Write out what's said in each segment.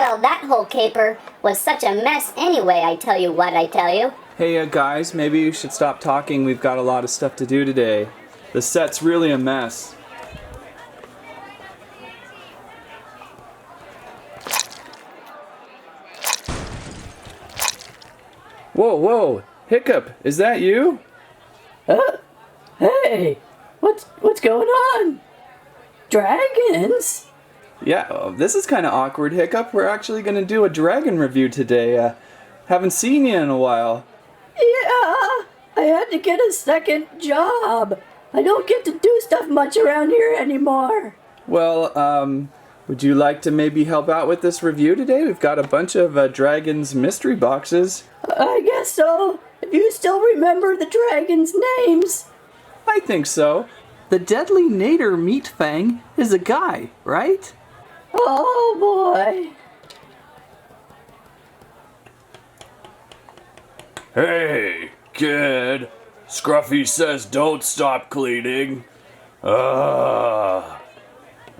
Well, that whole caper was such a mess anyway, I tell you what I tell you. Hey guys, maybe you should stop talking. We've got a lot of stuff to do today. The set's really a mess. Whoa, Hiccup, is that you? Hey, what's going on? Dragons? Yeah, this is kind of awkward, Hiccup. We're actually going to do a dragon review today. Haven't seen you in a while. Yeah, I had to get a second job. I don't get to do stuff much around here anymore. Well, would you like to maybe help out with this review today? We've got a bunch of dragons mystery boxes. I guess so. If you still remember the dragons' names. I think so. The deadly Nader Meatfang is a guy, right? Oh boy. Hey, kid. Scruffy says don't stop cleaning. I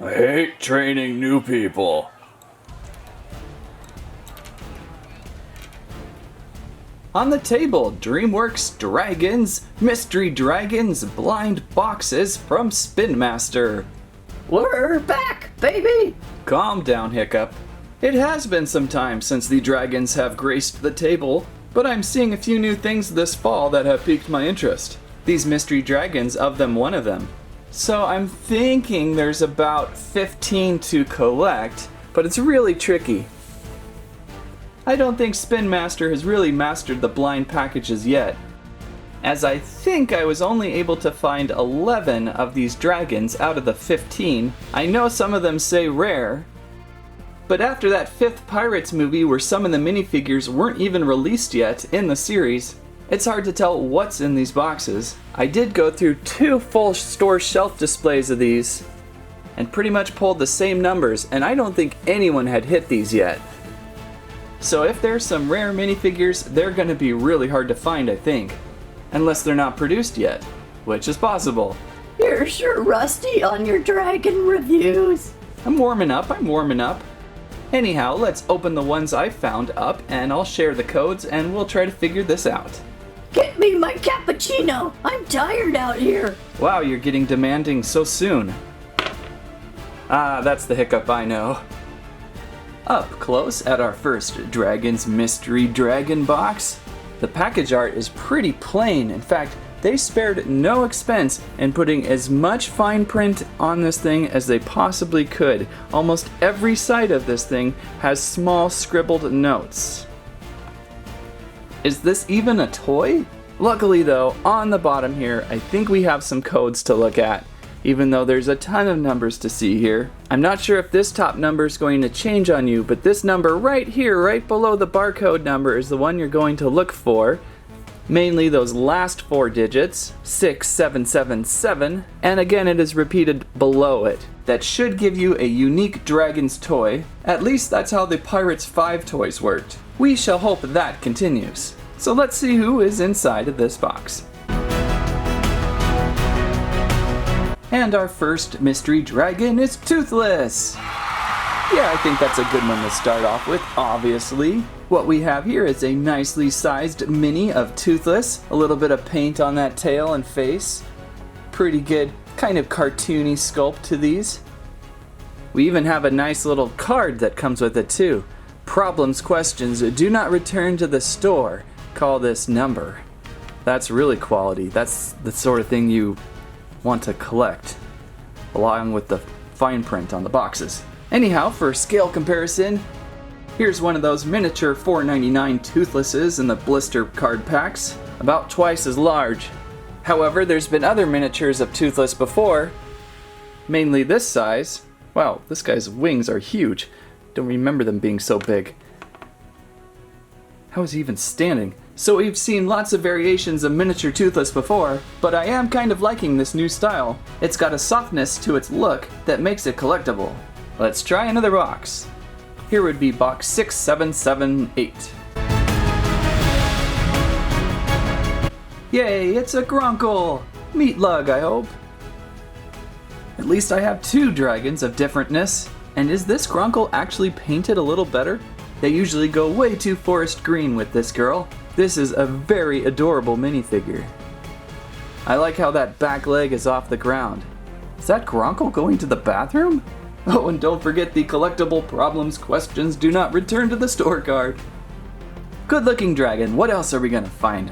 hate training new people. On the table, DreamWorks Dragons, Mystery Dragons, Blind Boxes from Spin Master. We're back, baby. Calm down, Hiccup. It has been some time since the dragons have graced the table, but I'm seeing a few new things this fall that have piqued my interest. These mystery dragons, of them one of them. So I'm thinking there's about 15 to collect, but it's really tricky. I don't think Spin Master has really mastered the blind packages yet, as I think I was only able to find 11 of these dragons out of the 15. I know some of them say rare, but after that 5th Pirates movie where some of the minifigures weren't even released yet in the series, it's hard to tell what's in these boxes. I did go through 2 full store shelf displays of these and pretty much pulled the same numbers, and I don't think anyone had hit these yet. So if there's some rare minifigures, they're gonna be really hard to find, I think. Unless they're not produced yet, which is possible. You're sure rusty on your dragon reviews. I'm warming up. Anyhow, let's open the ones I found up and I'll share the codes and we'll try to figure this out. Get me my cappuccino. I'm tired out here. Wow, you're getting demanding so soon. Ah, that's the Hiccup I know. Up close at our first Dragon's Mystery Dragon box, the package art is pretty plain. In fact, they spared no expense in putting as much fine print on this thing as they possibly could. Almost every side of this thing has small scribbled notes. Is this even a toy? Luckily though, on the bottom here, I think we have some codes to look at, even though there's a ton of numbers to see here. I'm not sure if this top number is going to change on you, but this number right here, right below the barcode number, is the one you're going to look for. Mainly those last 4 digits, 6777, and again it is repeated below it. That should give you a unique dragon's toy. At least that's how the Pirates 5 toys worked. We shall hope that continues. So let's see who is inside of this box. And our first mystery dragon is Toothless. Yeah, I think that's a good one to start off with, obviously. What we have here is a nicely sized mini of Toothless. A little bit of paint on that tail and face. Pretty good, kind of cartoony sculpt to these. We even have a nice little card that comes with it too. Problems, questions, do not return to the store. Call this number. That's really quality. That's the sort of thing you want to collect, along with the fine print on the boxes. Anyhow, for scale comparison, here's one of those miniature $4.99 Toothlesses in the blister card packs, about twice as large. However, there's been other miniatures of Toothless before, mainly this size. Wow, this guy's wings are huge. Don't remember them being so big. How is he even standing? So we've seen lots of variations of miniature Toothless before, but I am kind of liking this new style. It's got a softness to its look that makes it collectible. Let's try another box. Here would be box 6778. Yay, it's a Gronckle! Meat lug, I hope. At least I have 2 dragons of differentness. And is this Gronckle actually painted a little better? They usually go way too forest green with this girl. This is a very adorable minifigure. I like how that back leg is off the ground. Is that Gronckle going to the bathroom? Oh, and don't forget the collectible problems questions do not return to the store card. Good looking dragon, what else are we gonna find?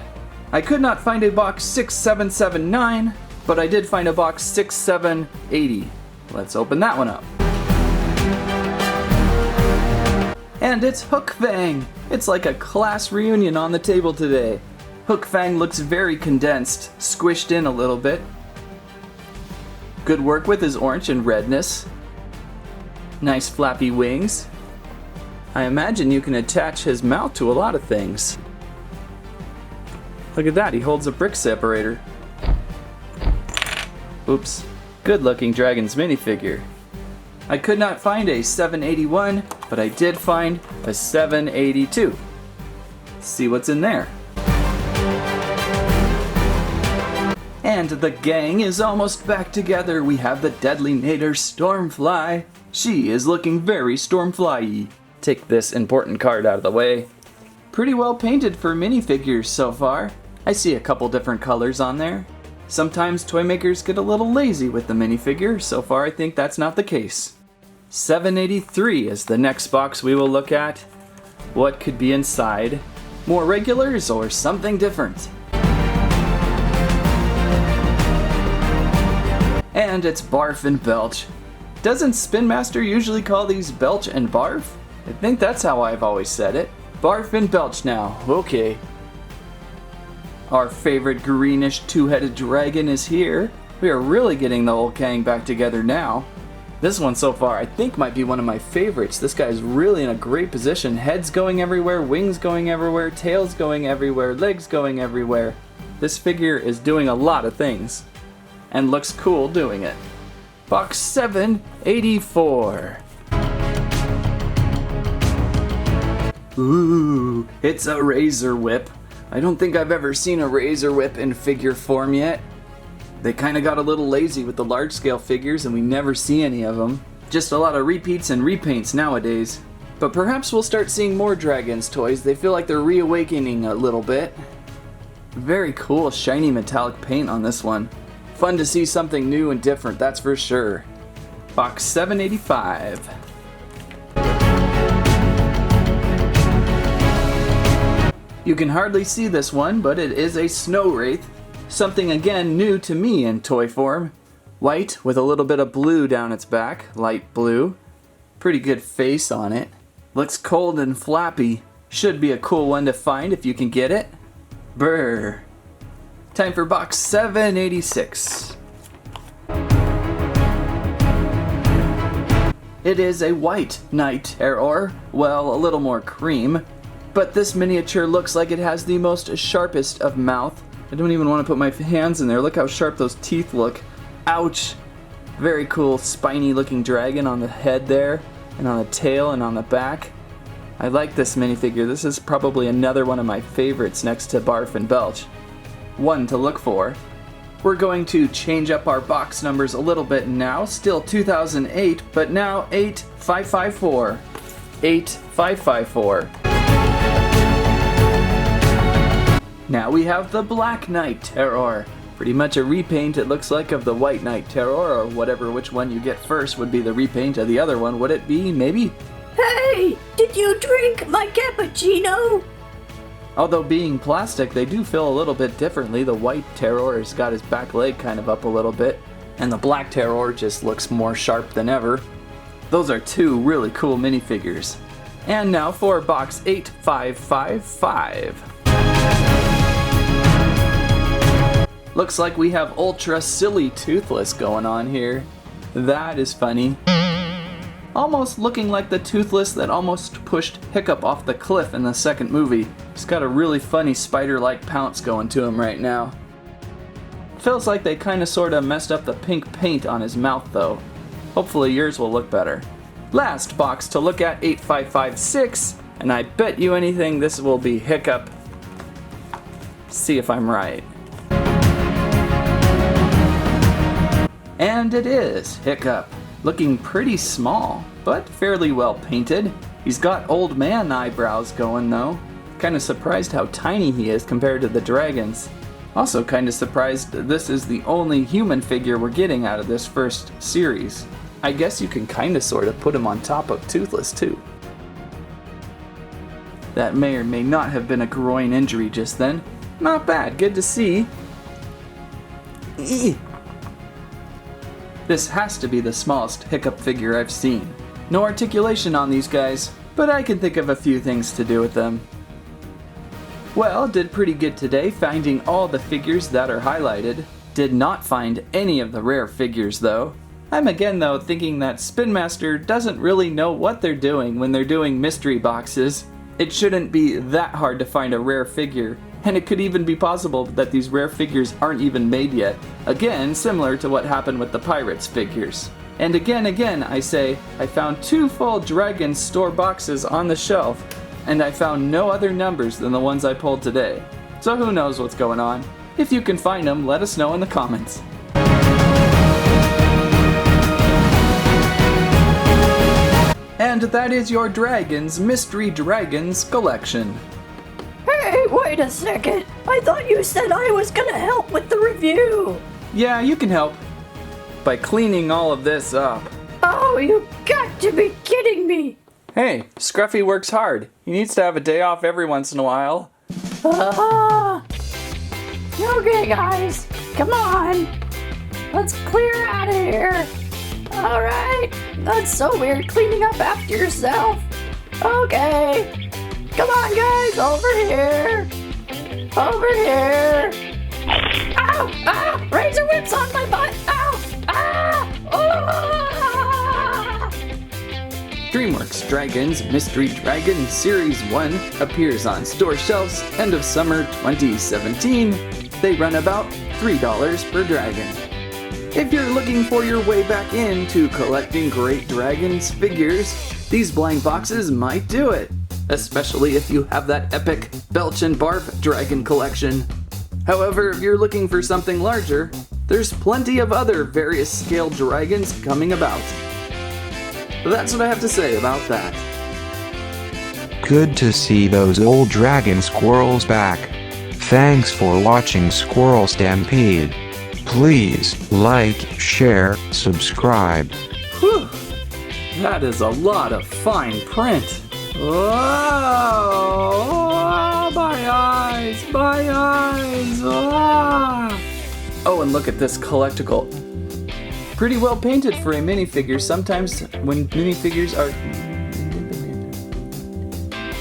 I could not find a box 6779, but I did find a box 6780. Let's open that one up. And it's Hookfang! It's like a class reunion on the table today. Hookfang looks very condensed, squished in a little bit. Good work with his orange and redness. Nice flappy wings. I imagine you can attach his mouth to a lot of things. Look at that, he holds a brick separator. Oops. Good looking dragon's minifigure. I could not find a 781, but I did find a 782. Let's see what's in there. And the gang is almost back together. We have the deadly Nader Stormfly. She is looking very Stormfly-y. Take this important card out of the way. Pretty well painted for minifigures so far. I see a couple different colors on there. Sometimes toy makers get a little lazy with the minifigure. So far I think that's not the case. 783 is the next box we will look at. What could be inside? More regulars or something different? And it's Barf and Belch. Doesn't Spin Master usually call these Belch and Barf? I think that's how I've always said it. Barf and Belch now, okay. Our favorite greenish two-headed dragon is here. We are really getting the whole gang back together now. This one so far I think might be one of my favorites. This guy's really in a great position. Heads going everywhere, wings going everywhere, tails going everywhere, legs going everywhere. This figure is doing a lot of things. And looks cool doing it. Box 784. Ooh, it's a razor whip. I don't think I've ever seen a razor whip in figure form yet. They kinda got a little lazy with the large scale figures and we never see any of them. Just a lot of repeats and repaints nowadays. But perhaps we'll start seeing more Dragons toys. They feel like they're reawakening a little bit. Very cool shiny metallic paint on this one. Fun to see something new and different, that's for sure. Box 785. You can hardly see this one, but it is a Snow Wraith. Something again new to me in toy form. White with a little bit of blue down its back, light blue. Pretty good face on it. Looks cold and flappy. Should be a cool one to find if you can get it. Brr. Time for box 786. It is a white Night Terror, well, a little more cream, but this miniature looks like it has the most sharpest of mouth. I don't even want to put my hands in there. Look how sharp those teeth look. Ouch! Very cool spiny looking dragon on the head there, and on the tail and on the back. I like this minifigure. This is probably another one of my favorites next to Barf and Belch. One to look for. We're going to change up our box numbers a little bit now. Still 2008, but now 8554. 8554. Now we have the Black Night Terror. Pretty much a repaint, it looks like, of the White Night Terror, or whatever, which one you get first would be the repaint of the other one. Would it be? Maybe? Hey, did you drink my cappuccino? Although being plastic, they do feel a little bit differently. The White Terror's got his back leg kind of up a little bit, and the Black Terror just looks more sharp than ever. Those are two really cool minifigures. And now for box 8555. Looks like we have ultra silly Toothless going on here. That is funny. Almost looking like the Toothless that almost pushed Hiccup off the cliff in the second movie. He's got a really funny spider-like pounce going to him right now. Feels like they kinda sorta messed up the pink paint on his mouth though. Hopefully yours will look better. Last box to look at, 8556, and I bet you anything this will be Hiccup. See if I'm right. And it is Hiccup. looking pretty small, but fairly well painted. He's got old man eyebrows going though. Kinda surprised how tiny he is compared to the dragons. Also kinda surprised that this is the only human figure we're getting out of this first series. I guess you can kinda sorta put him on top of Toothless too. That may or may not have been a groin injury just then. Not bad, good to see. This has to be the smallest Hiccup figure I've seen. No articulation on these guys, but I can think of a few things to do with them. Well, did pretty good today finding all the figures that are highlighted. Did not find any of the rare figures though. I'm again though thinking that Spin Master doesn't really know what they're doing when they're doing mystery boxes. It shouldn't be that hard to find a rare figure, and it could even be possible that these rare figures aren't even made yet. Again, similar to what happened with the Pirates figures. And again, I say, I found 2 full Dragon store boxes on the shelf, and I found no other numbers than the ones I pulled today. So who knows what's going on? If you can find them, let us know in the comments. And that is your Dragons Mystery Dragons collection. Hey, wait a second. I thought you said I was gonna help with the review. Yeah, you can help by cleaning all of this up. Oh, you got to be kidding me. Hey, Scruffy works hard. He needs to have a day off every once in a while. Okay, guys, come on. Let's clear out of here. All right, that's so weird cleaning up after yourself. Okay, come on, guys, over here. Over here. Ow, ow, razor whips on my butt. Ow, ah, ah. DreamWorks Dragons Mystery Dragon Series 1 appears on store shelves end of summer 2017. They run about $3 per dragon. If you're looking for your way back into collecting great dragons figures, these blank boxes might do it. Especially if you have that epic Belch and Barf dragon collection. However, if you're looking for something larger, there's plenty of other various scale dragons coming about. That's what I have to say about that. Good to see those old dragon squirrels back. Thanks for watching Squirrel Stampede. Please like, share, subscribe. Whew. That is a lot of fine print. Oh, my eyes, my eyes. Oh, and look at this collectible. Pretty well painted for a minifigure. Sometimes when minifigures are...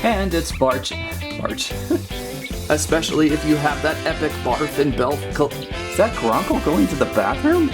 And it's Barch. Especially if you have that epic Barf and Belf... Is that Gronckle going to the bathroom?